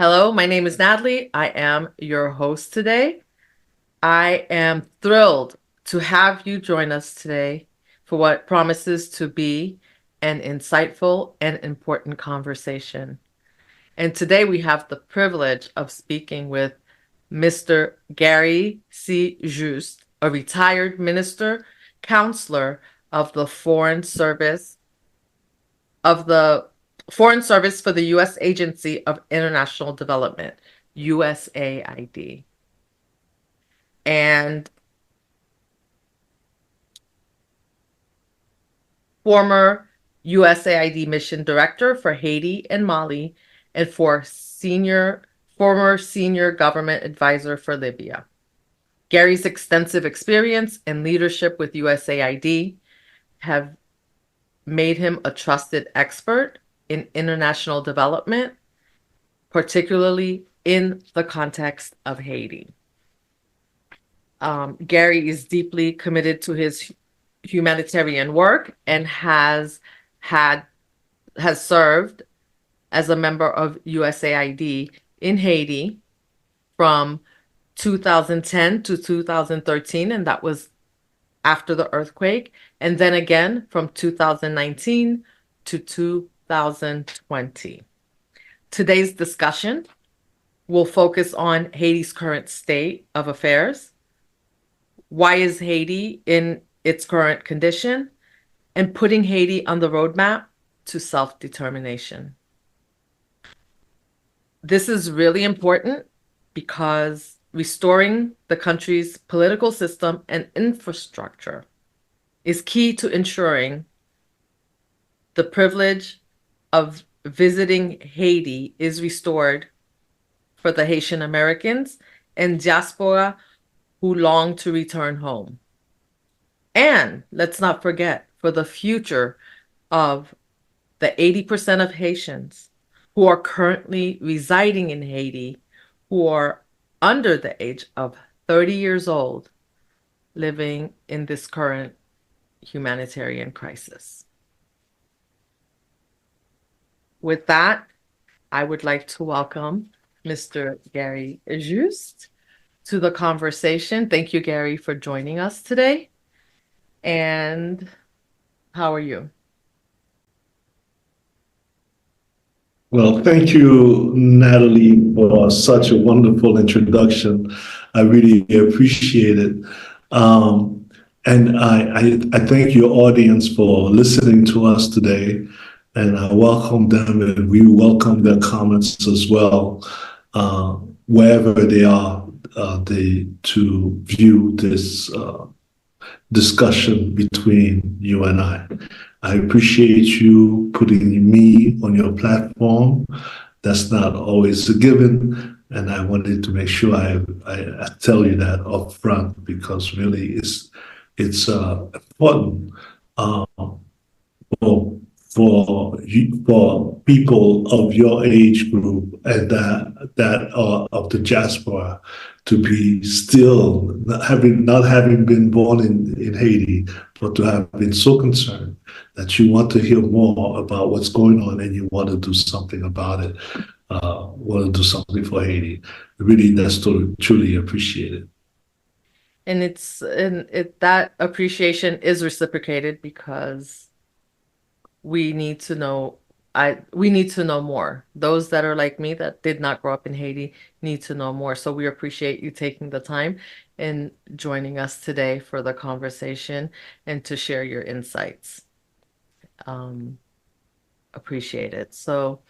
Hello, my name is Natalie. I am your host today. I am thrilled to have you join us today for what promises to be an insightful and important conversation. And today we have the privilege of speaking with Mr. Gary C. Juste, a retired minister, counselor of the Foreign Service for the U.S. Agency of International Development, USAID, and former USAID Mission Director for Haiti and Mali, and former senior government advisor for Libya. Gary's extensive experience and leadership with USAID have made him a trusted expert in international development, particularly in the context of Haiti. Gary is deeply committed to his humanitarian work and has served as a member of USAID in Haiti from 2010 to 2013, and that was after the earthquake, and then again from 2019 to 2020. Today's discussion will focus on Haiti's current state of affairs. Why is Haiti in its current condition? And putting Haiti on the roadmap to self-determination. This is really important because restoring the country's political system and infrastructure is key to ensuring the privilege of visiting Haiti is restored for the Haitian Americans and diaspora who long to return home. And let's not forget, for the future of the 80% of Haitians who are currently residing in Haiti, who are under the age of 30 years old, living in this current humanitarian crisis. With that, I would like to welcome Mr. Gary Juste to the conversation. Thank you, Gary, for joining us today. And how are you? Well, thank you, Natalie, for such a wonderful introduction. I really appreciate it. And I thank your audience for listening to us today. And I welcome them and we welcome their comments as well, wherever they are, to view this discussion between you and I. I appreciate you putting me on your platform. That's not always a given, and I wanted to make sure I tell you that up front because really it's important for for people of your age group and that are of the diaspora to be still not having been born in Haiti, but to have been so concerned that you want to hear more about what's going on and you want to do something about it, want to do something for Haiti. Really, that's truly appreciated. And that appreciation is reciprocated because we need to know we need to know more. Those that are like me that did not grow up in Haiti need to know more. So we appreciate you taking the time and joining us today for the conversation and to share your insights. Appreciate it. So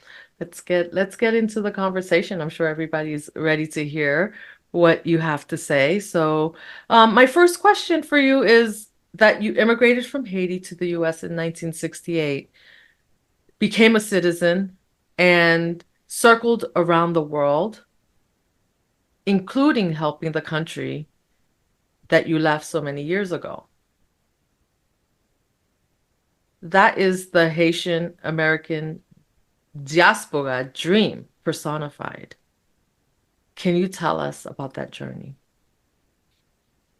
let's get into the conversation. I'm sure everybody's ready to hear what you have to say. So my first question for you is that you immigrated from Haiti to the US in 1968, became a citizen, and circled around the world, including helping the country that you left so many years ago. That is the Haitian American diaspora dream personified. Can you tell us about that journey?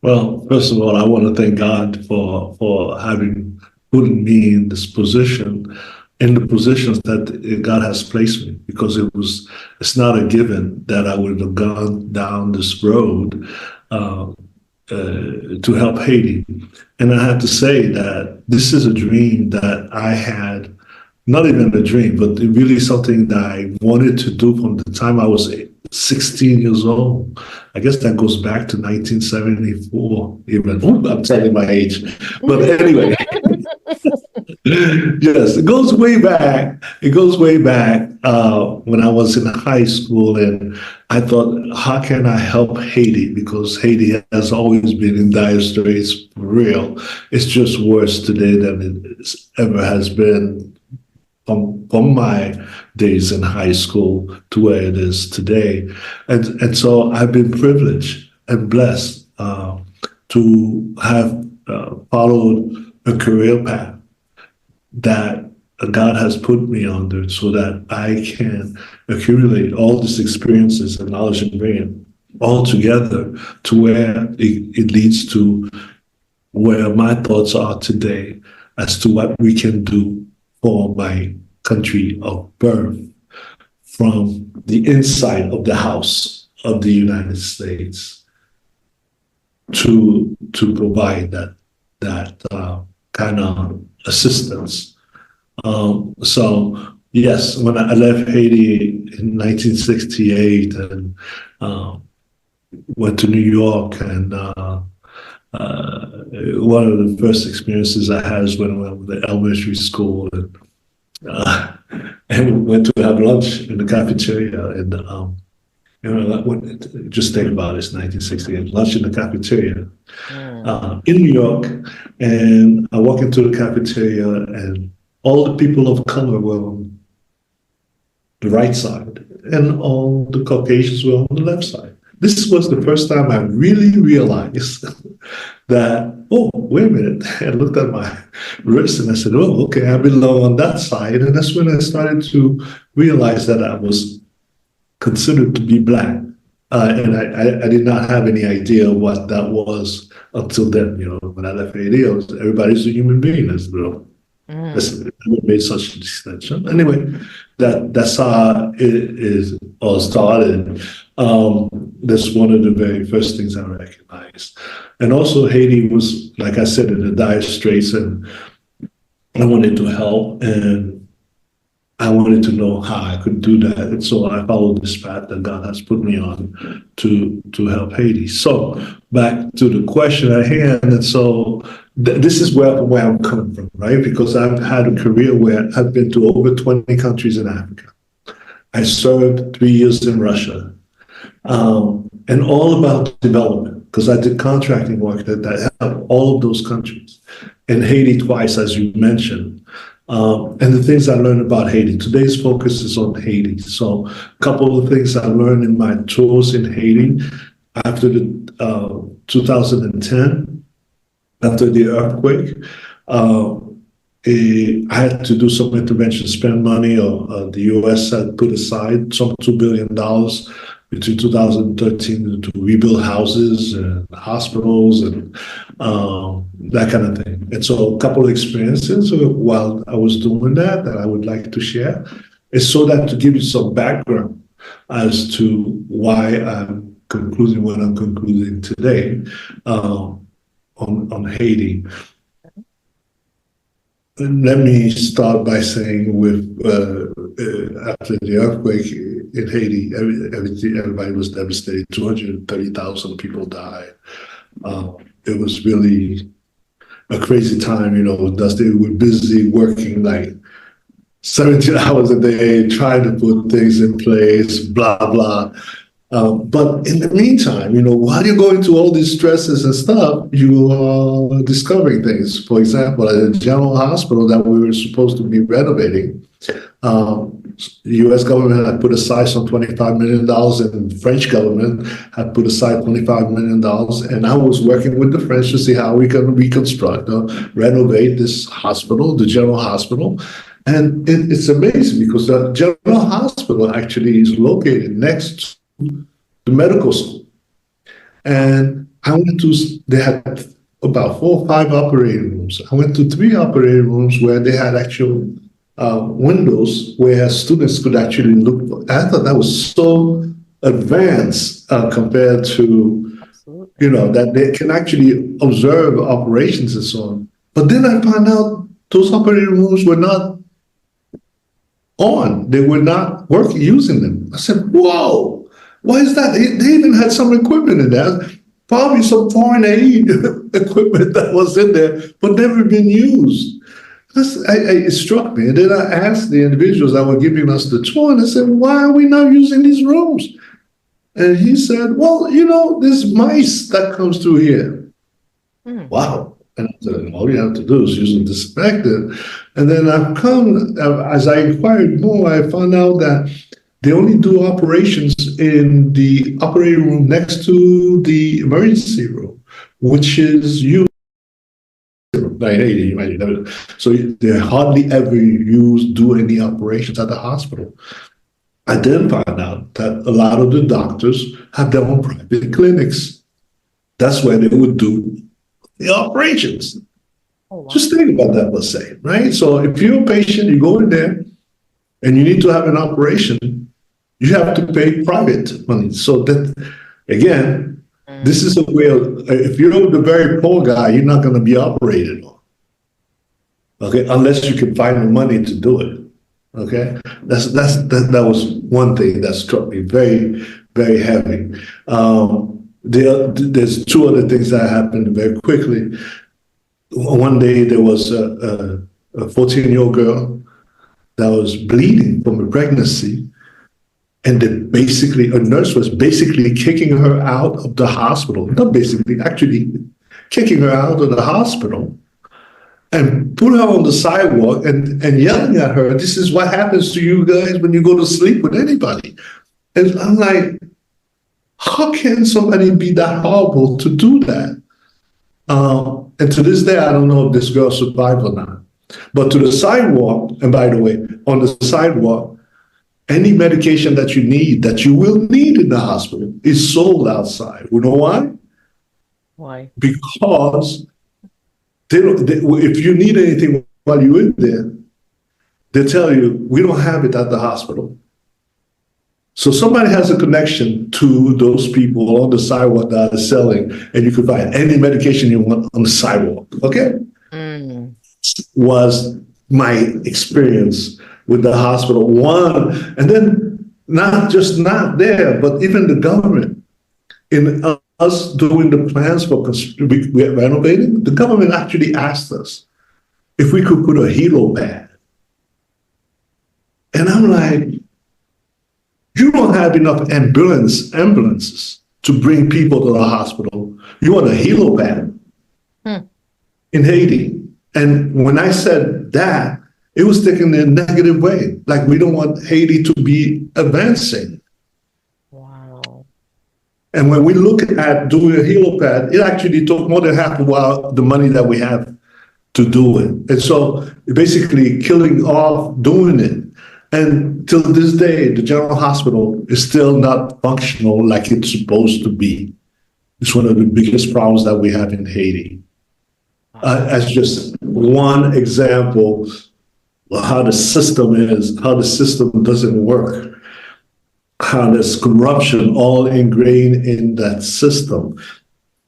Well, first of all, I want to thank God for having put me in this position. in the positions that God has placed me, because it's not a given that I would have gone down this road to help Haiti. And I have to say that this is a dream that I had, not even a dream, but really something that I wanted to do from the time I was 16 years old. I guess that goes back to 1974, even. Ooh, I'm telling my age. But anyway, yes, it goes way back. It goes way back when I was in high school, and I thought, how can I help Haiti? Because Haiti has always been in dire straits for real. It's just worse today than it ever has been from my days in high school to where it is today. And so I've been privileged and blessed to have followed a career path that God has put me under, so that I can accumulate all these experiences and knowledge and bring it all together to where it leads to where my thoughts are today as to what we can do for my country of birth from the inside of the house of the United States to provide that kind of assistance. So yes, when I left Haiti in 1968 and went to New York, and one of the first experiences I had is when I went to elementary school, and we went to have lunch in the cafeteria, and just think about it, it's 1968, lunch in the cafeteria in New York, and I walk into the cafeteria, and all the people of color were on the right side, and all the Caucasians were on the left side. This was the first time I really realized that, oh, wait a minute. I looked at my wrist and I said, oh, okay, I belong on that side. And that's when I started to realize that I was considered to be Black. And I did not have any idea what that was until then. When I left Haiti, everybody's a human being, as well. I never made such a distinction. Anyway, that's how it all started. That's one of the very first things I recognized. And also Haiti was, like I said, in the dire straits, and I wanted to help, and I wanted to know how I could do that. And so I followed this path that God has put me on to help Haiti. So back to the question at hand. And so this is where I'm coming from, right? Because I've had a career where I've been to over 20 countries in Africa. I served 3 years in Russia, and all about development, because I did contracting work that helped all of those countries. And Haiti twice, as you mentioned. And the things I learned about Haiti. Today's focus is on Haiti. So a couple of things I learned in my tours in Haiti after the 2010, after the earthquake. I had to do some intervention, spend money, or the U.S. had put aside some $2 billion between 2013 to rebuild houses and hospitals and that kind of thing. And so a couple of experiences while I was doing that I would like to share is so that to give you some background as to why I'm concluding what I'm concluding today on Haiti. And let me start by saying after the earthquake in Haiti, everybody was devastated. 230,000 people died. It was really a crazy time, Dusty. We were busy working like 17 hours a day, trying to put things in place, blah, blah. But in the meantime, while you're going through all these stresses and stuff, you are discovering things. For example, at the general hospital that we were supposed to be renovating, the U.S. government had put aside some $25 million, and the French government had put aside $25 million. And I was working with the French to see how we can reconstruct or renovate this hospital, the general hospital. And it's amazing because the general hospital actually is located next to the medical school. And I went to, they had about 4 or 5 operating rooms. I went to 3 operating rooms where they had actual windows where students could actually look. I thought that was so advanced compared to, Absolutely. that they can actually observe operations and so on. But then I found out those operating rooms were not on. They were not working, using them. I said, whoa, why is that? They even had some equipment in there, probably some foreign aid equipment that was in there, but never been used. It struck me. And then I asked the individuals that were giving us the tour, and I said, why are we not using these rooms? And he said, well, there's mice that comes through here. Wow. And I said, all you have to do is use a disinfectant. And then as I inquired more, I found out that they only do operations in the operating room next to the emergency room, which is used. So they hardly ever do any operations at the hospital. I then found out that a lot of the doctors have their own private clinics. That's where they would do the operations. Oh, wow. Just think about that for a second, right? So if you're a patient, you go in there and you need to have an operation, you have to pay private money. So that, again, this is a way of, if you're the very poor guy, you're not going to be operated on. Okay, unless you can find the money to do it. Okay, that was one thing that struck me very, very heavy. There's two other things that happened very quickly. One day there was a 14-year-old girl that was bleeding from a pregnancy, and a nurse was basically kicking her out of the hospital. Not basically, actually kicking her out of the hospital and put her on the sidewalk and yelling at her, this is what happens to you guys when you go to sleep with anybody. And I'm like, how can somebody be that horrible to do that? And to this day, I don't know if this girl survived or not. But to the sidewalk, and by the way, on the sidewalk, any medication that you will need in the hospital is sold outside. You know why? Why? Because if you need anything while you're in there, they tell you, we don't have it at the hospital. So somebody has a connection to those people on the sidewalk that are selling, and you can find any medication you want on the sidewalk, okay? Was my experience with the hospital. One, and then not there, but even the government, in us doing the plans for renovating, the government actually asked us if we could put a helo pad. And I'm like, you don't have enough ambulances to bring people to the hospital. You want a helo pad in Haiti. And when I said that, it was taken in a negative way. Like, we don't want Haiti to be advancing. Wow. And when we look at doing a helo pad, it actually took more than half of the money that we have to do it. And so basically killing off doing it. And till this day, the general hospital is still not functional like it's supposed to be. It's one of the biggest problems that we have in Haiti. As just one example of how the system is, how the system doesn't work, how there's corruption all ingrained in that system.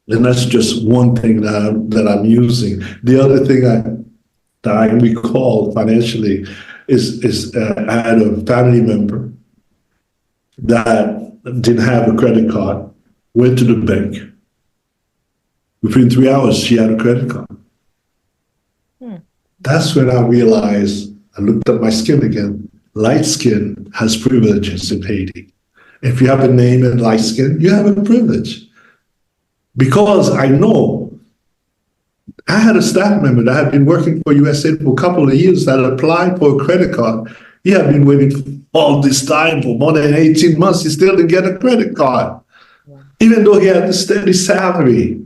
And that's just one thing that I'm using. The other thing that I recall financially is I had a family member that didn't have a credit card, went to the bank. Within 3 hours, she had a credit card. That's when I realized, I looked at my skin again. Light skin has privileges in Haiti. If you have a name and light skin, you have a privilege. Because I know, I had a staff member that had been working for USAID for a couple of years that applied for a credit card. He had been waiting all this time for more than 18 months. He still didn't get a credit card, even though he had a steady salary.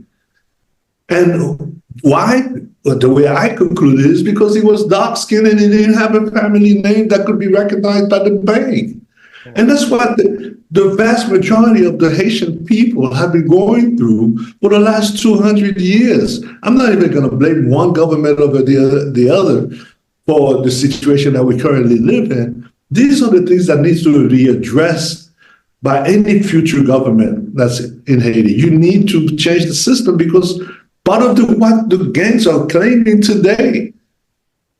And why? Well, the way I concluded is because he was dark-skinned and he didn't have a family name that could be recognized by the bank. And that's what the vast majority of the Haitian people have been going through for the last 200 years. I'm not even going to blame one government over the other. for the situation that we currently live in, these are the things that needs to be addressed by any future government that's in Haiti. You need to change the system because part of what the gangs are claiming today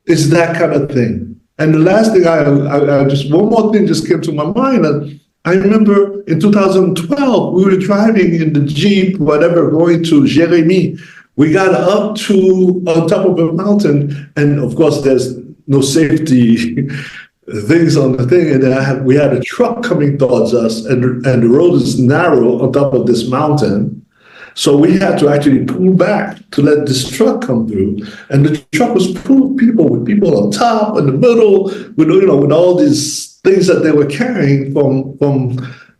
is that kind of thing. And the last thing I just, one more thing just came to my mind. And I remember in 2012, we were driving in the Jeep, whatever, going to Jérémie. We got up to on top of a mountain, and of course, there's no safety things on the thing. And then we had a truck coming towards us, and the road is narrow on top of this mountain. So we had to actually pull back to let this truck come through. And the truck was full of people, with people on top, in the middle, with all these things that they were carrying from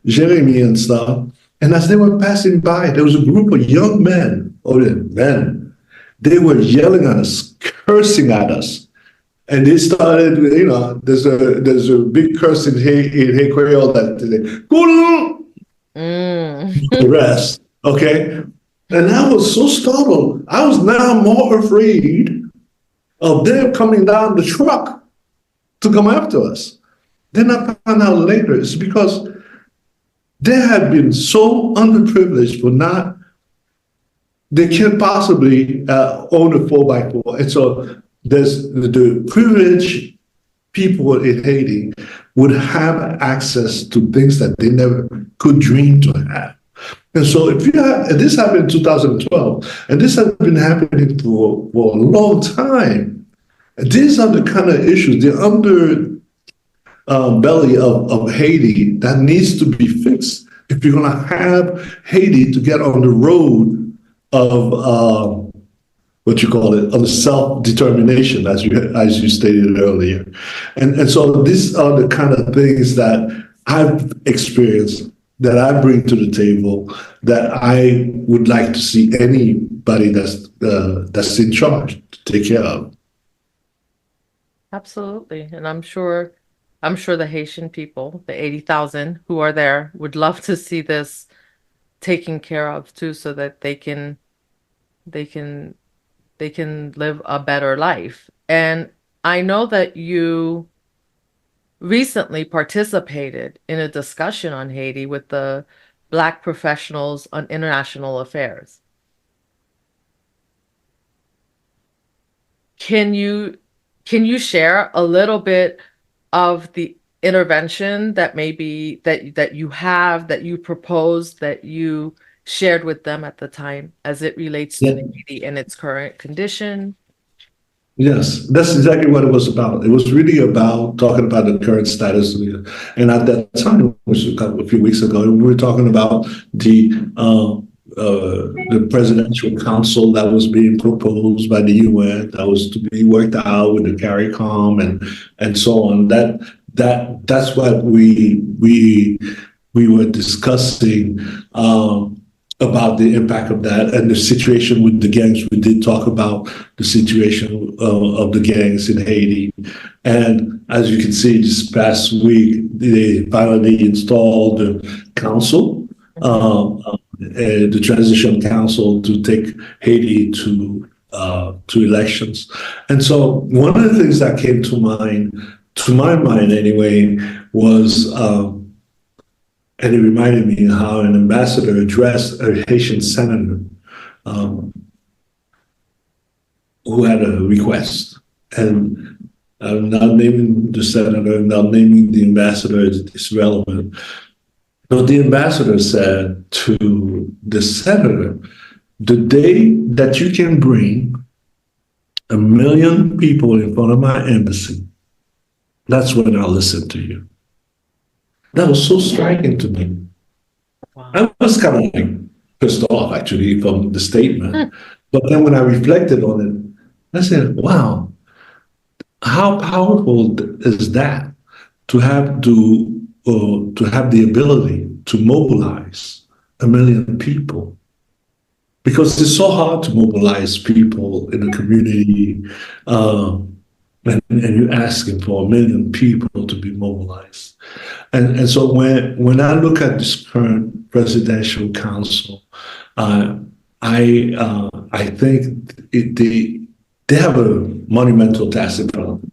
Jeremy and stuff. And as they were passing by, there was a group of young men, they were yelling at us, cursing at us. And they started, there's a big curse in Hey Creole that the rest. Okay. And I was so startled. I was now more afraid of them coming down the truck to come after us. Then I found out later it's because they had been so underprivileged they can't possibly own a 4x4. And so there's the privileged people in Haiti would have access to things that they never could dream to have. And so this happened in 2012, and this has been happening for a long time. These are the kind of issues, the underbelly of Haiti that needs to be fixed if you're going to have Haiti to get on the road of of the self-determination, as you stated earlier. And so these are the kind of things that I've experienced, that I bring to the table, that I would like to see anybody that's in charge to take care of. Absolutely. And I'm sure the Haitian people, the 80,000 who are there, would love to see this taken care of too, so that they can live a better life. And I know that you recently participated in a discussion on Haiti with the Black Professionals on International Affairs. Can you share a little bit of the intervention that maybe that you proposed, that you shared with them at the time, as it relates to Haiti and its current condition? Yes, that's exactly what it was about. It was really about talking about the current status. And at that time, which was a few weeks ago, we were talking about the Presidential Council that was being proposed by the UN, that was to be worked out with the CARICOM and so on. That's what we were discussing about the impact of that and the situation with the gangs. We did talk about the situation of the gangs in Haiti. And as you can see, this past week, they finally installed the council, the Transitional Council, to take Haiti to elections. And so one of the things that came to my mind anyway, was and it reminded me how an ambassador addressed a Haitian senator who had a request. And I'm not naming the senator, not naming the ambassador, it's relevant. But the ambassador said to the senator, the day that you can bring 1 million people in front of my embassy, that's when I'll listen to you. That was so striking to me. Wow. I was kind of like pissed off, actually, from the statement. But then when I reflected on it, I said, wow, how powerful is that, to have the ability to mobilize 1 million people? Because it's so hard to mobilize people in a community, and you're asking for 1 million people to be mobilized. And so when I look at this current presidential council, I think they have a monumental task in front of them.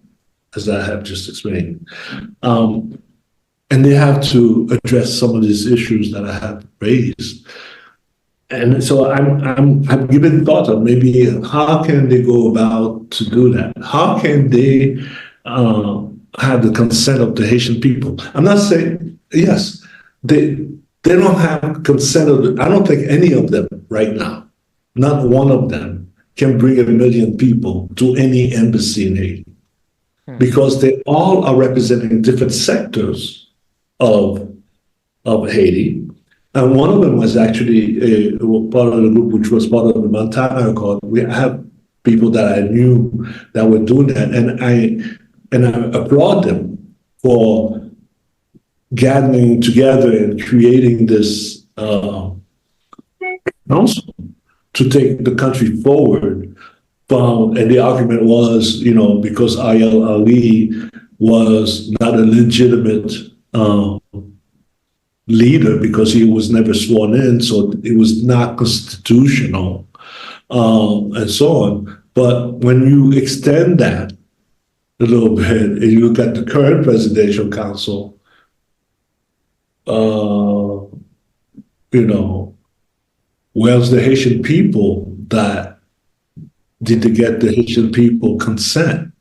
as I have just explained. And they have to address some of these issues that I have raised. And so I'm giving thought of maybe how can they go about to do that? How can they have the consent of the Haitian people? I'm not saying, yes, they don't have consent of I don't think any of them right now, not one of them can bring 1 million people to any embassy in Haiti because they all are representing different sectors of Haiti. And one of them was actually part of the group, which was part of the Montana Accord. We have people that I knew that were doing that, and I applaud them for gathering together and creating this council to take the country forward. And the argument was, because Ayel Ali was not a legitimate leader because he was never sworn in, so it was not constitutional, and so on. But when you extend that a little bit and you look at the current presidential council, where's the Haitian people that did to get the Haitian people consent?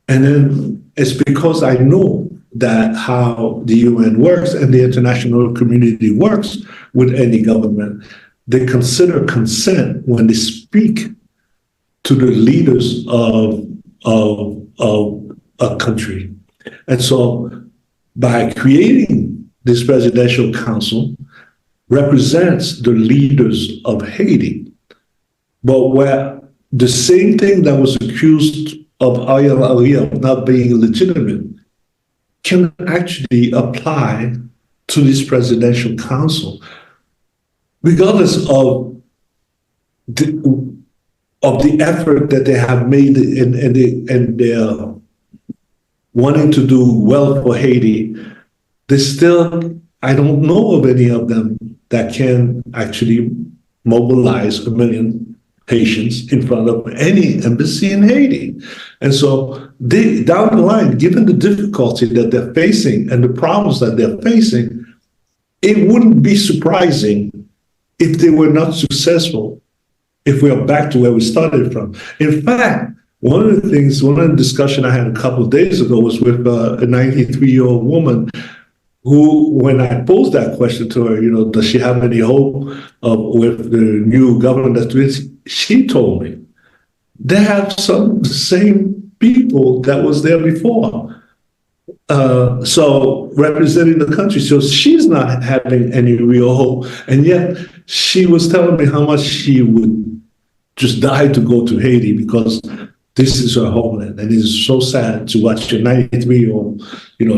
And then it's because I know that how the UN works and the international community works with any government. They consider consent when they speak to the leaders of a country. And so by creating this presidential council represents the leaders of Haiti, but where the same thing that was accused of Ayel Ali of not being legitimate can actually apply to this presidential council, regardless of the effort that they have made and they're wanting to do well for Haiti. They still, I don't know of any of them that can actually mobilize 1 million Haitians in front of any embassy in Haiti. And so down the line, given the difficulty that they're facing and the problems that they're facing, it wouldn't be surprising if they were not successful, if we are back to where we started from. In fact, one of the discussion I had a couple of days ago was with a 93-year-old woman who, when I posed that question to her, does she have any hope with the new government she told me they have some the same people that was there before. So representing the country, so she's not having any real hope. And yet she was telling me how much she would just die to go to Haiti because this is her homeland. And it's so sad to watch a 93-year-old,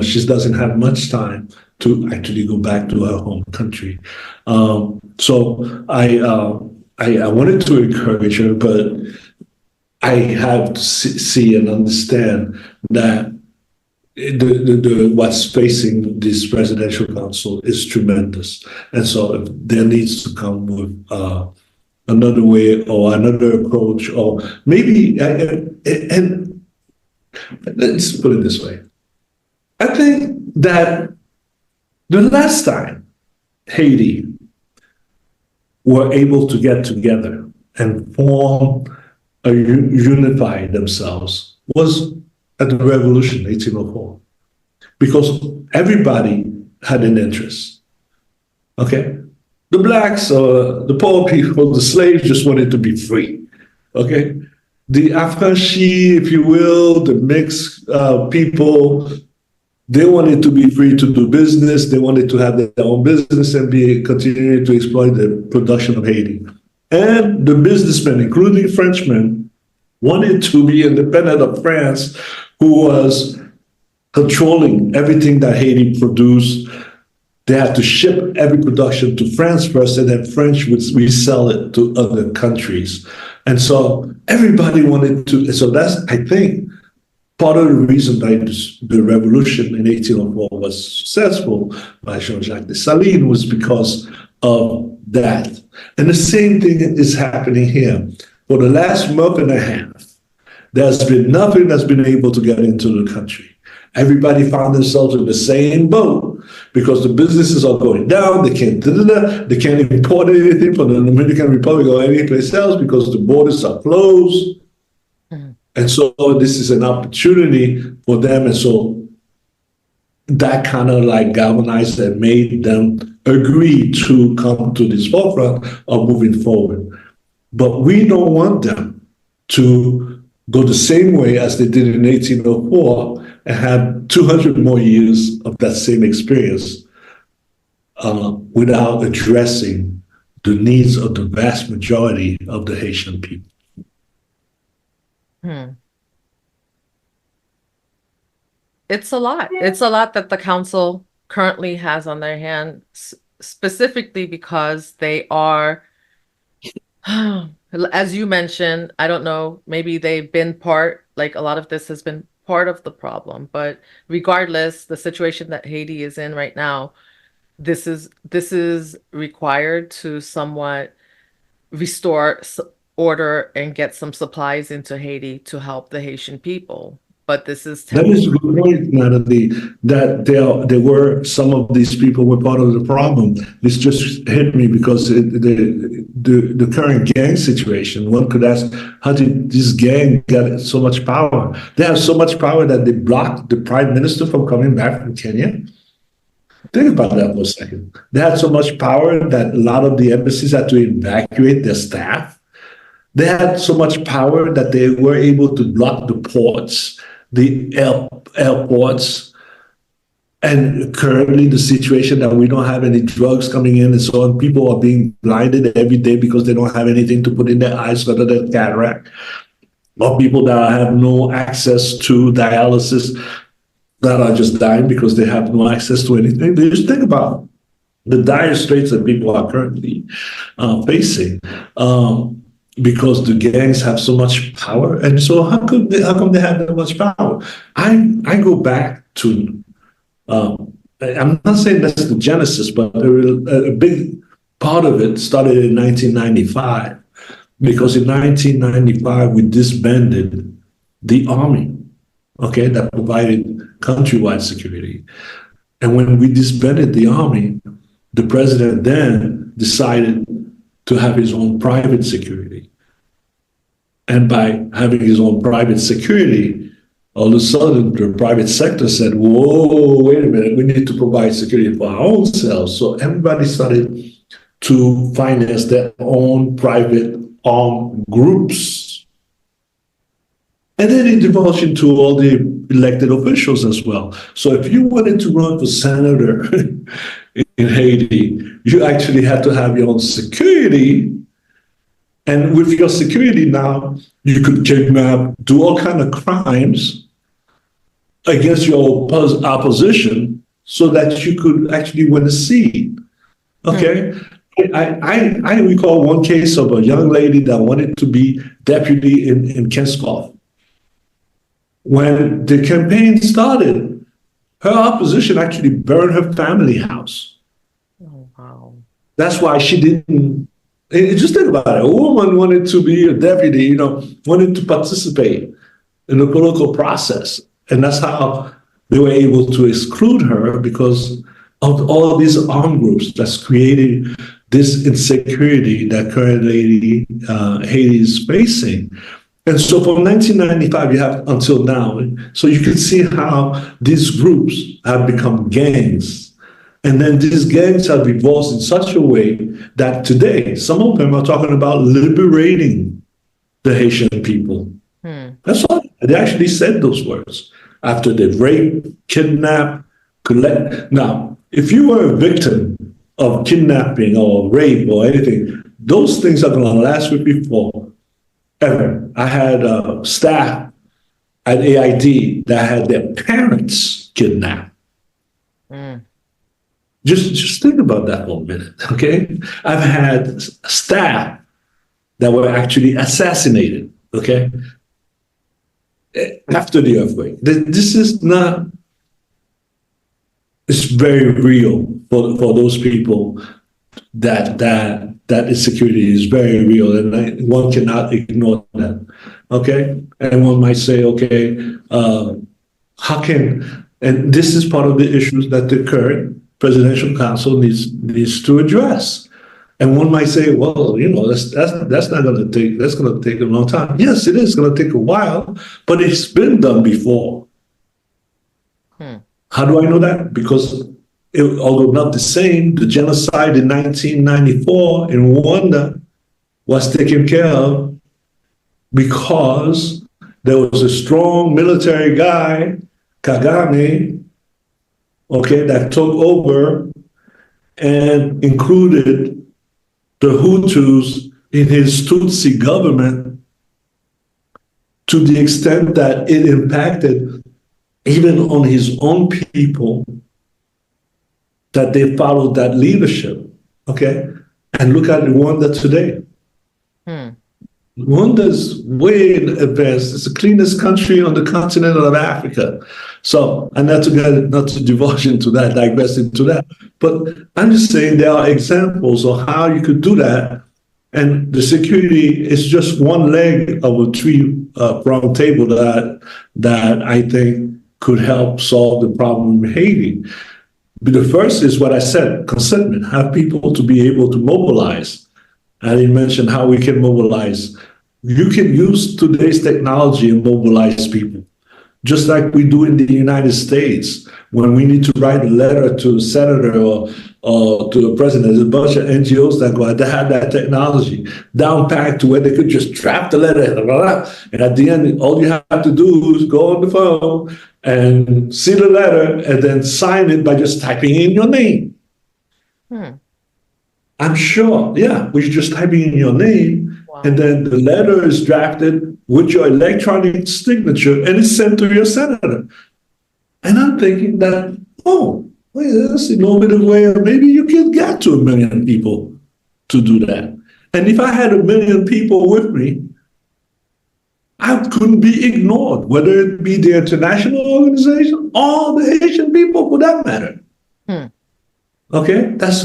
she doesn't have much time to actually go back to her home country. So I wanted to encourage her, but I have to see and understand that what's facing this presidential council is tremendous. And so there needs to come with another way or another approach, or maybe, and let's put it this way. I think that the last time Haiti were able to get together and form unify themselves was at the revolution, 1804, because everybody had an interest. Okay, the blacks, the poor people, the slaves just wanted to be free. Okay, the affranchis, if you will, the mixed people, they wanted to be free to do business. They wanted to have their own business and be continuing to exploit the production of Haiti. And the businessmen, including Frenchmen, wanted to be independent of France, who was controlling everything that Haiti produced. They had to ship every production to France first, and then French would resell it to other countries. And so everybody wanted to, so that's, I think, part of the reason that the revolution in 1804 was successful by Jean-Jacques Dessalines was because of that. And the same thing is happening here. For the last month and a half, There's been nothing that's been able to get into the country. Everybody found themselves in the same boat because the businesses are going down. They can't import anything from the Dominican Republic or any place else because the borders are closed. And so this is an opportunity for them. And so that kind of like galvanized and made them agree to come to this forefront of moving forward. But we don't want them to go the same way as they did in 1804 and have 200 more years of that same experience without addressing the needs of the vast majority of the Haitian people. It's a lot. It's a lot that the council currently has on their hands, specifically because they are, as you mentioned, I don't know, maybe they've been part, like a lot of this has been part of the problem, but regardless, the situation that Haiti is in right now, this is required to somewhat restore order and get some supplies into Haiti to help the Haitian people. But this is That is a good point, Natalie, that there were some of these people were part of the problem. This just hit me because the current gang situation, one could ask, how did this gang get so much power? They have so much power that they blocked the prime minister from coming back from Kenya. Think about that for a second. They had so much power that a lot of the embassies had to evacuate their staff. They had so much power that they were able to block the ports, the airports, and currently the situation that we don't have any drugs coming in and so on. People are being blinded every day because they don't have anything to put in their eyes other than cataract. Or people that have no access to dialysis that are just dying because they have no access to anything. Just think about the dire straits that people are currently facing. Because the gangs have so much power, and so how come they have that much power? I go back to I'm not saying that's the genesis, but a big part of it started in 1995, because in 1995 we disbanded the army, okay, that provided countrywide security, and when we disbanded the army, the president then decided to have his own private security. And by having his own private security, all of a sudden the private sector said, whoa, wait a minute, we need to provide security for our own selves. So everybody started to finance their own private armed groups. And then it divulged into all the elected officials as well. So if you wanted to run for senator in Haiti, you actually had to have your own security. And with your security now, you could kidnap, do all kinds of crimes against your opposition so that you could actually win a seat. Okay? I recall one case of a young lady that wanted to be deputy in Kenskoff. When the campaign started, her opposition actually burned her family house. Oh, wow. That's why she didn't. Just think about it. A woman wanted to be a deputy, wanted to participate in the political process. And that's how they were able to exclude her, because of all these armed groups that's creating this insecurity that currently Haiti is facing. And so from 1995, you have until now. So you can see how these groups have become gangs. And then these gangs have evolved in such a way that today, some of them are talking about liberating the Haitian people. That's all. They actually said those words after they raped, kidnapped, collect. Now, if you were a victim of kidnapping or rape or anything, those things are going to last with you forever. I had staff at AID that had their parents kidnapped. Just think about that for a minute, okay? I've had staff that were actually assassinated, okay? After the earthquake. This is not, it's very real for those people that insecurity is very real, and one cannot ignore that. Okay, and one might say, okay, how can, and this is part of the issues that the current presidential council needs to address. And one might say, well, that's not going to take, that's going to take a long time. Yes, it is going to take a while, but it's been done before. How do I know that? Because although not the same, the genocide in 1994 in Rwanda was taken care of because there was a strong military guy, Kagame, okay, that took over and included the Hutus in his Tutsi government to the extent that it impacted even on his own people, that they followed that leadership, okay? And look at Rwanda today. Rwanda's way advanced. It's the cleanest country on the continent of Africa. So, and not to divulge into that, digress into that, but I'm just saying there are examples of how you could do that. And the security is just one leg of a three-pronged table that I think could help solve the problem in Haiti. But the first is what I said, consentment, have people to be able to mobilize. I didn't mention how we can mobilize. You can use today's technology and mobilize people, just like we do in the United States. When we need to write a letter to a senator or to the president, there's a bunch of NGOs that go out that have that technology down packed to where they could just draft the letter, and at the end, all you have to do is go on the phone and see the letter and then sign it by just typing in your name. I'm sure, yeah, we're just typing in your name, wow. And then the letter is drafted with your electronic signature and it's sent to your senator. And I'm thinking that, oh, wait, that's an innovative way of maybe you can get to 1 million people to do that. And if I had 1 million people with me, I couldn't be ignored, whether it be the international organization or the Haitian people for that matter. Okay, that's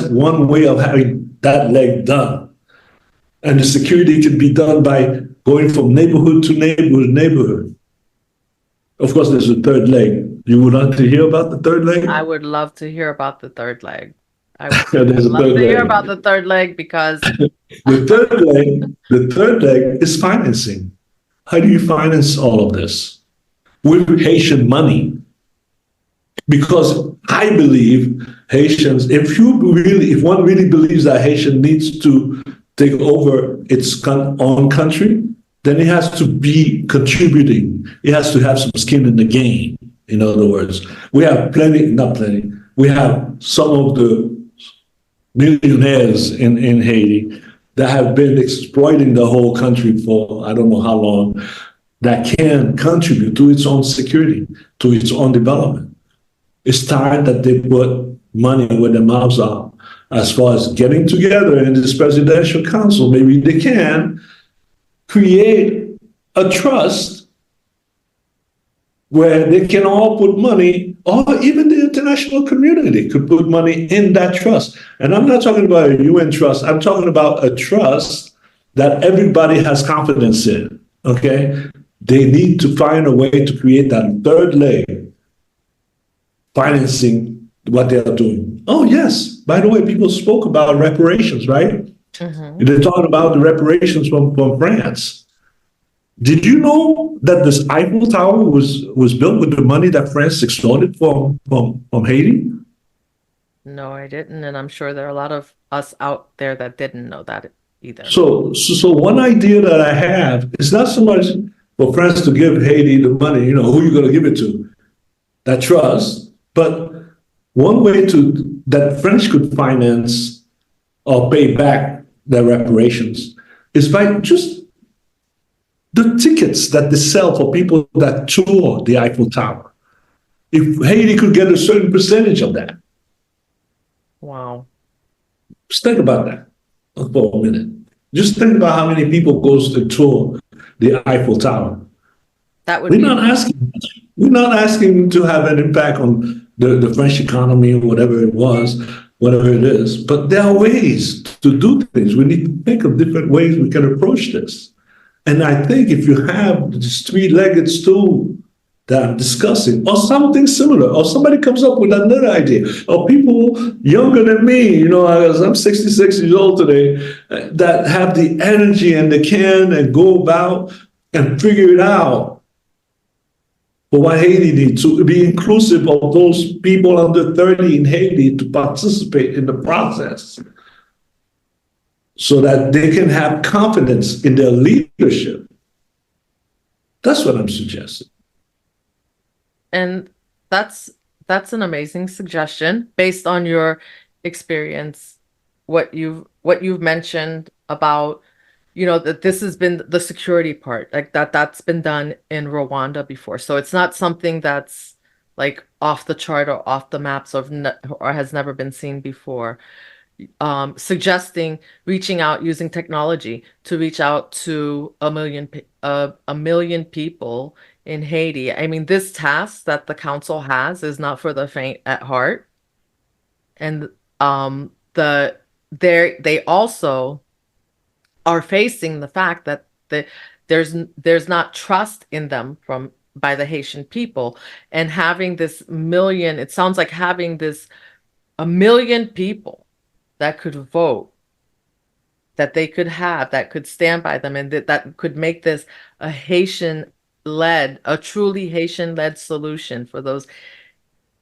one way of having that leg done. And the security can be done by going from neighborhood to neighborhood to neighborhood. Of course, there's a third leg. You would like to hear about the third leg? I would love to hear about the third leg. I would love to hear about the third leg because the third leg is financing. How do you finance all of this? With Haitian money. Because I believe Haitians, if one really believes that Haitian needs to take over its own country, then it has to be contributing. It has to have some skin in the game. In other words, we have we have some of the millionaires in Haiti that have been exploiting the whole country for I don't know how long, that can contribute to its own security, to its own development. It's time that they put money where their mouths are. As far as getting together in this presidential council, maybe they can create a trust where they can all put money, or even the international community could put money in that trust. And I'm not talking about a UN trust. I'm talking about a trust that everybody has confidence in, okay? They need to find a way to create that third leg, financing what they are doing. Oh, yes. By the way, people spoke about reparations, right? They're talking about the reparations from France. Did you know that this Eiffel Tower was built with the money that France extorted from Haiti? No, I didn't. And I'm sure there are a lot of us out there that didn't know that either. So one idea that I have is not so much for France to give Haiti the money, who are you going to give it to? That trust. But one way that French could finance or pay back their reparations is by just the tickets that they sell for people that tour the Eiffel Tower. If Haiti could get a certain percentage of that. Wow. Just think about that for a minute. Just think about how many people goes to tour the Eiffel Tower. That would We're not asking to have an impact on the French economy or whatever it was. whatever it is. But there are ways to do things. We need to think of different ways we can approach this. And I think if you have this three-legged stool that I'm discussing, or something similar, or somebody comes up with another idea, or people younger than me, as I'm 66 years old today, that have the energy and the can and go about and figure it out for what Haiti needs, to be inclusive of those people under 30 in Haiti to participate in the process so that they can have confidence in their leadership. That's what I'm suggesting. And that's an amazing suggestion based on your experience, what you've mentioned about, that this has been the security part, like that's been done in Rwanda before. So it's not something that's like off the chart or off the maps or has never been seen before. Suggesting reaching out using technology to reach out to a million people in Haiti. I mean, this task that the council has is not for the faint at heart. And they also are facing the fact that there's not trust in them by the Haitian people. And having this million, it sounds like having a million people that could vote, that they could have, that could stand by them, and that could make this a truly Haitian-led solution for those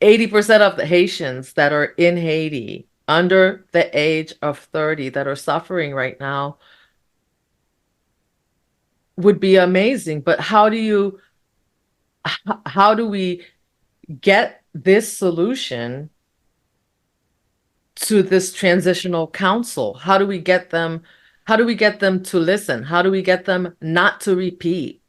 80% of the Haitians that are in Haiti under the age of 30 that are suffering right now would be amazing. But how do we get this solution to this transitional council? How do we get them to listen? How do we get them not to repeat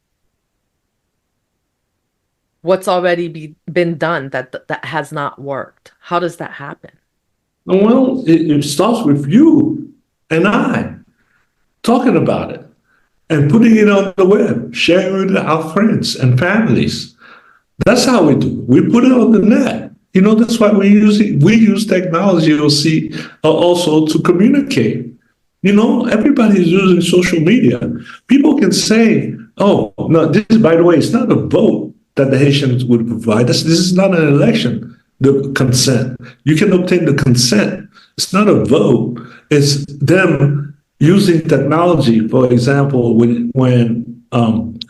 what's already been done that has not worked? How does that happen? Well, it starts with you and I talking about it and putting it on the web, sharing it with our friends and families. That's how we do it. We put it on the net. That's why we use technology, you'll see, also to communicate. Everybody's using social media. People can say, oh, no, this, by the way, it's not a vote that the Haitians would provide us. This is not an election, the consent. You can obtain the consent. It's not a vote. It's them using technology. For example, when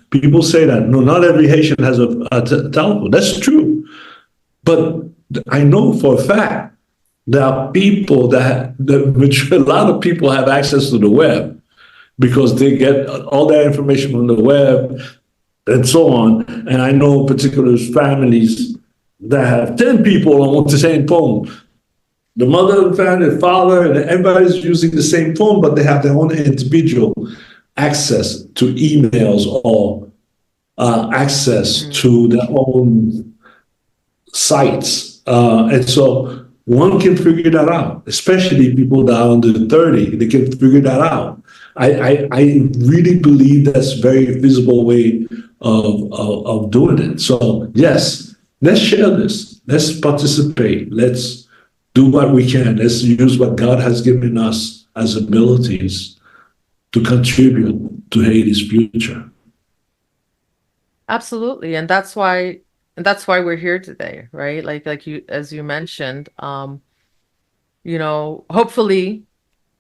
people say that, no, not every Haitian has a telephone. That's true. But I know for a fact there are people which a lot of people have access to the web because they get all their information from the web and so on. And I know particular families that have 10 people on the same phone. The mother and family, the father, and everybody's using the same phone, but they have their own individual access to emails or access to their own sites. And so one can figure that out, especially people that are under 30, they can figure that out. I really believe that's a very visible way of doing it. So yes, let's share this. Let's participate. Let's do what we can. Let's use what God has given us as abilities to contribute to Haiti's future. Absolutely. And that's why we're here today, right? Like you, as you mentioned, hopefully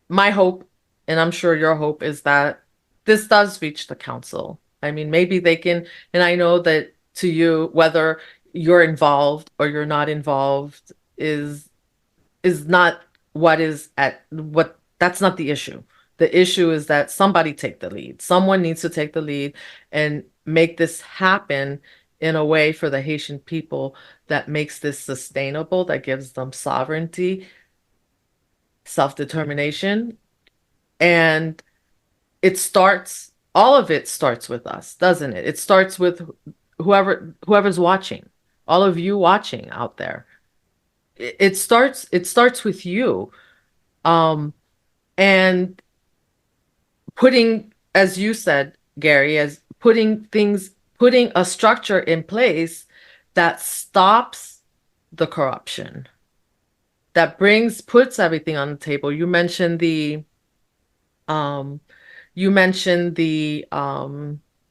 my hope, and I'm sure your hope, is that this does reach the council. I mean, maybe they can, and I know that to you, whether you're involved or you're not involved is not that's not the issue. The issue is that somebody take the lead. Someone needs to take the lead and make this happen in a way for the Haitian people that makes this sustainable, that gives them sovereignty, self-determination. And all of it starts with us, doesn't it? It starts with whoever's watching, all of you watching out there. It starts with you. And putting, as you said, Gary, as putting a structure in place that stops the corruption, that puts everything on the table. You mentioned um,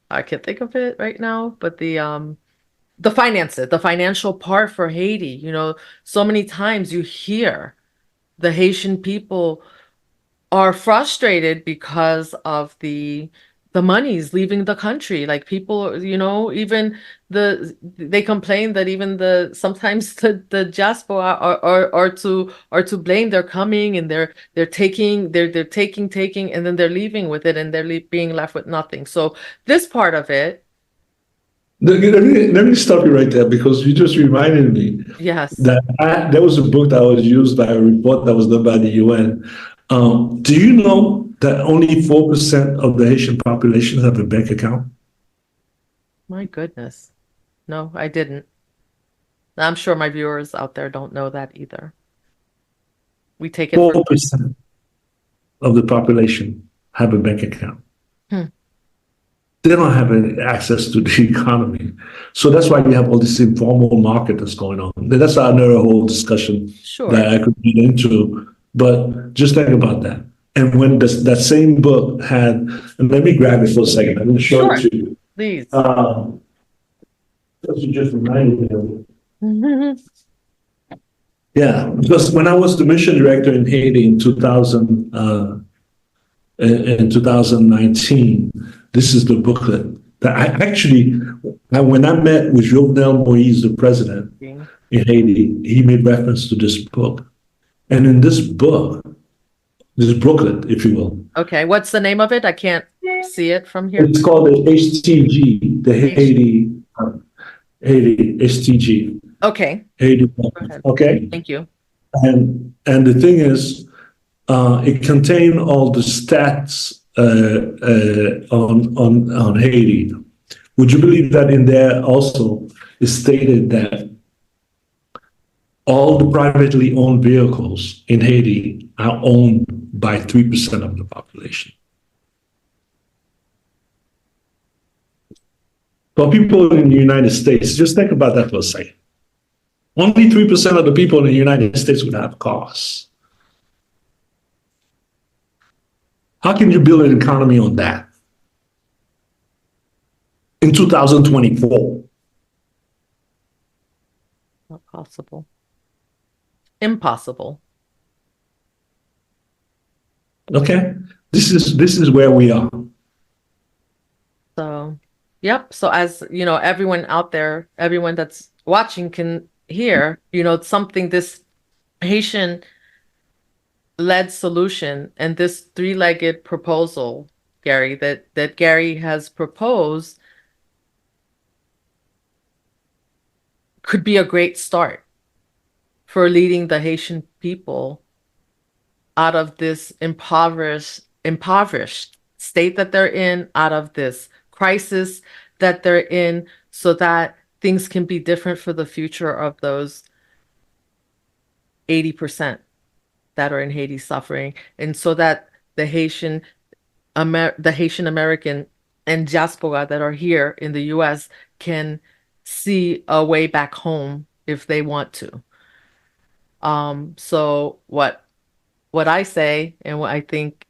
I can't think of it right now, but the finances, the financial part for Haiti. So many times you hear the Haitian people are frustrated because of the monies leaving the country. Like people, even they complain that even sometimes the diaspora are to blame. They're coming and they're taking, and then they're leaving with it, and they're being left with nothing. So this part of it, Let me stop you right there because you just reminded me yes. that there was a book that was used by a report that was done by the UN. Do you know that only 4% of the Haitian population have a bank account? My goodness. No, I didn't. I'm sure my viewers out there don't know that either. We take it for 4% of the population have a bank account. Hmm. They don't have any access to the economy. So that's why we have all this informal market that's going on. That's another whole discussion Sure. that I could get into. But just think about that. And when that same book had, and let me grab it for a second. I'm going to show it to you. Please. Because you just reminded me of it. Yeah, because when I was the mission director in Haiti in 2019, this is the booklet that when I met with Jovenel Moïse, the president in Haiti, he made reference to this book. And in this book, this booklet, if you will. Okay, what's the name of it? I can't see it from here. It's called the HTG, the Haiti HTG. Okay. Haiti. Okay. Thank you. And the thing is, it contained all the stats on Haiti. Would you believe that in there also is stated that all the privately owned vehicles in Haiti are owned by 3% of the population? For people in the United States, just think about that for a second. Only 3% of the people in the United States would have cars. How can you build an economy on that? In 2024? Not possible. Impossible. Okay, this is where we are. So, yep. So as you know, everyone out there, everyone that's watching can hear, something, this Haitian-led solution and this three-legged proposal, Gary, that Gary has proposed could be a great start for leading the Haitian people out of this impoverished state that they're in, out of this crisis that they're in, so that things can be different for the future of those 80% that are in Haiti suffering, and so that the Haitian American and diaspora that are here in the US can see a way back home if they want to. So what I say, and what I think,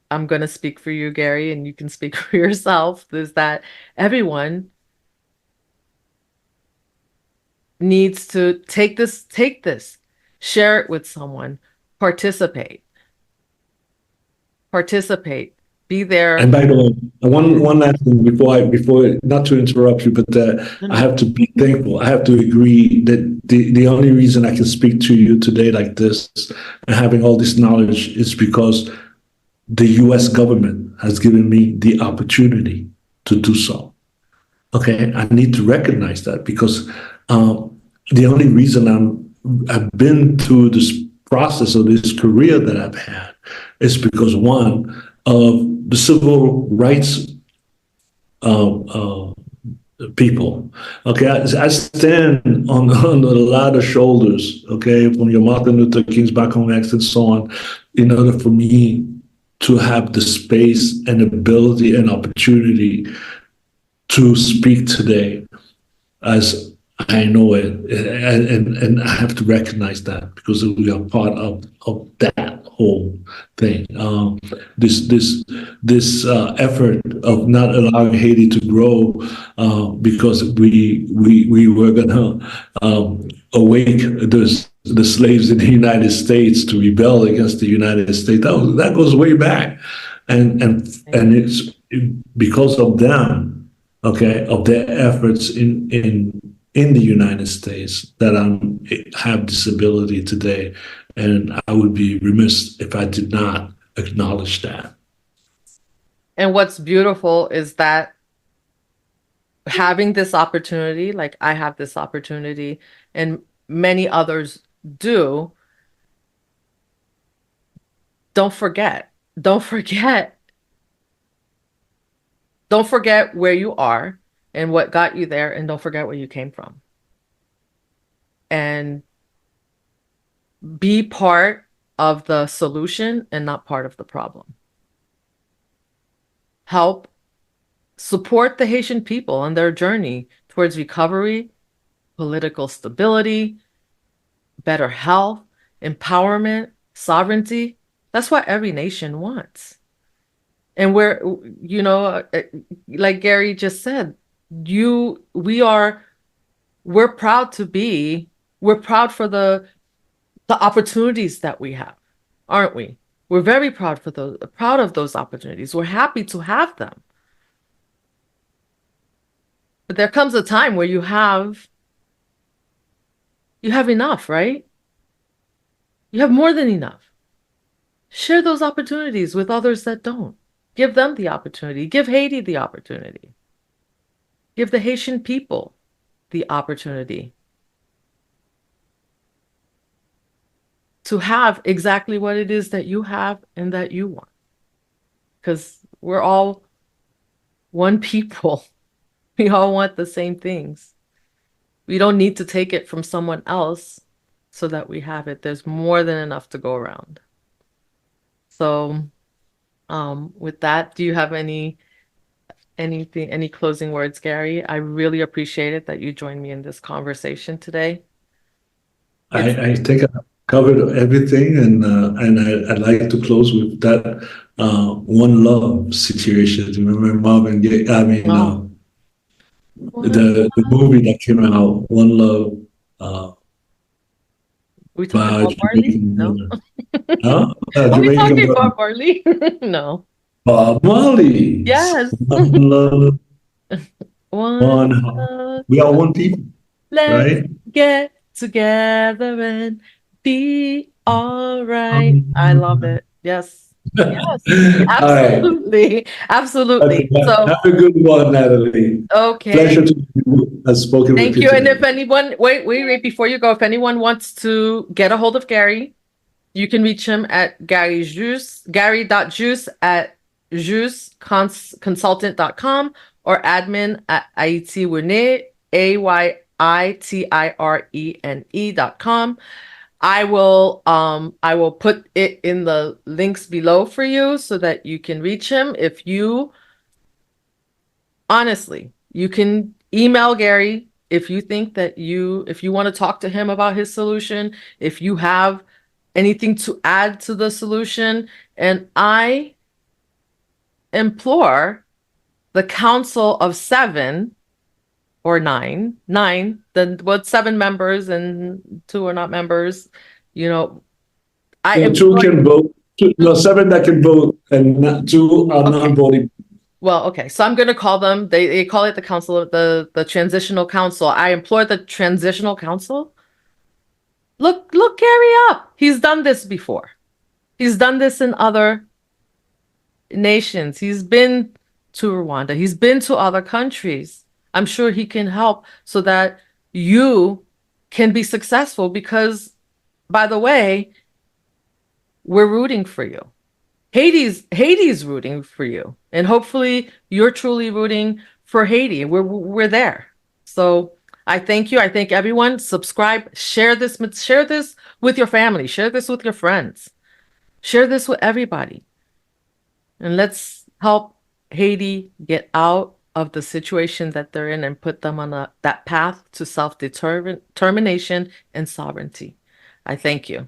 I'm going to speak for you, Gary, and you can speak for yourself, is that everyone needs to take this, share it with someone, participate, be there. And by the way, one last thing before not to interrupt you, but I have to be thankful. I have to agree that the only reason I can speak to you today like this and having all this knowledge is because the U.S. government has given me the opportunity to do so. Okay, I need to recognize that because the only reason I've been through this process of this career that I've had is because, one, of the civil rights people. Okay, I stand on a lot of shoulders, okay, from your Martin Luther King's Back Home X and so on, in order for me to have the space and ability and opportunity to speak today as I know it, and I have to recognize that because we are part of that whole thing. This effort of not allowing Haiti to grow because we were gonna awake the slaves in the United States to rebel against the United States. That goes way back, and it's because of them, okay, of their efforts in the United States that I have this ability today, and I would be remiss if I did not acknowledge that. And what's beautiful is that having this opportunity, like I have this opportunity, and many others do, don't forget. Don't forget. Don't forget where you are and what got you there, and don't forget where you came from. And be part of the solution and not part of the problem. Help support the Haitian people on their journey towards recovery, political stability, better health, empowerment, sovereignty. That's what every nation wants. And like Gary just said, we're proud we're proud for the opportunities that we have, aren't we? We're very proud of those opportunities. We're happy to have them. But there comes a time where you have enough, right? You have more than enough. Share those opportunities with others that don't. Give them the opportunity. Give Haiti the opportunity. Give the Haitian people the opportunity to have exactly what it is that you have and that you want. Because we're all one people. We all want the same things. We don't need to take it from someone else so that we have it. There's more than enough to go around. So with that, do you have any closing words, Gary? I really appreciate it that you joined me in this conversation today. I think I covered everything, and I'd like to close with that one love situation. Remember Marvin Gaye? I mean, the movie that came out, One Love. We talking about Marley? No. Huh? Are we talking about Marley? No. Bob Marley. Yes. One love. One love. We are one people. Let's right? get together and be all right. I love it. Yes. Yes. Absolutely. Right. Absolutely. Okay. So have a good one, Natalie. Okay. Pleasure to have spoken Thank with you. Thank you. And if anyone, wait, before you go, if anyone wants to get a hold of Gary, you can reach him at gary.juste@justeconsultant.com or admin@aitirene, AYITIRENE.com. I will put it in the links below for you so that you can reach him. Honestly, you can email Gary if you think that if you want to talk to him about his solution, if you have anything to add to the solution. And I implore the council of 7 or 9, then what, 7 members and 2 are not members, Two can vote. 7 that can vote and 2 are non-voting. Well, okay. So I'm going to call them, they call it the council of the Transitional Council. I implore the Transitional Council. Look Gary up. He's done this before. He's done this in other nations. He's been to Rwanda. He's been to other countries. I'm sure he can help so that you can be successful because, by the way, we're rooting for you. Haiti's rooting for you. And hopefully you're truly rooting for Haiti. We're there. So I thank you. I thank everyone. Subscribe, share this with your family, share this with your friends, share this with everybody. And let's help Haiti get out of the situation that they're in and put them on that path to self-determination and sovereignty. I thank you.